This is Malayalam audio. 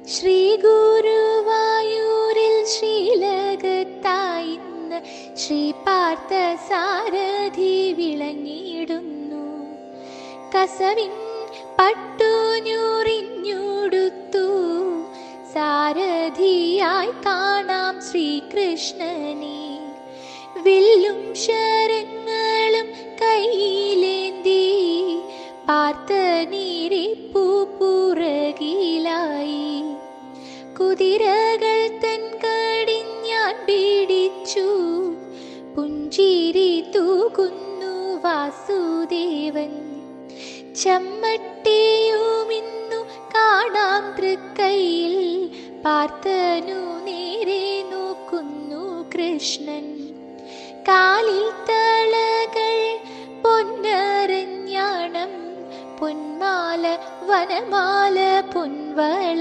ശ്രീ ഗുരുവായൂരിൽ ശ്രീലകത്തായിന്ന് ശ്രീ പാർത്ഥ സാരഥി വിളങ്ങിയിടുന്നു. കസവിൻ പട്ടുഞ്ഞൂറിഞ്ഞുടുത്തു സാരഥിയായി കാണാം ശ്രീകൃഷ്ണനെ. വില്ലും ശരങ്ങളും കയ്യിലേന്തി പാർത്ഥനിരിപ്പു പുറകിലായി. കുതിരകൾ തൻ കടിഞ്ഞാൻ പിടിച്ചു പുഞ്ചിരി തൂകുന്നു വാസുദേവൻ. ചമ്മട്ടിയുമിന്നു കാണാം തൃക്കൈയിൽ പാർത്ഥനു നേരെ നോക്കുന്നു കൃഷ്ണൻ. കാലിൽ തളകൾ പൊന്നരഞ്ഞാണം പൊന്മാല വനമാല പൊൻവള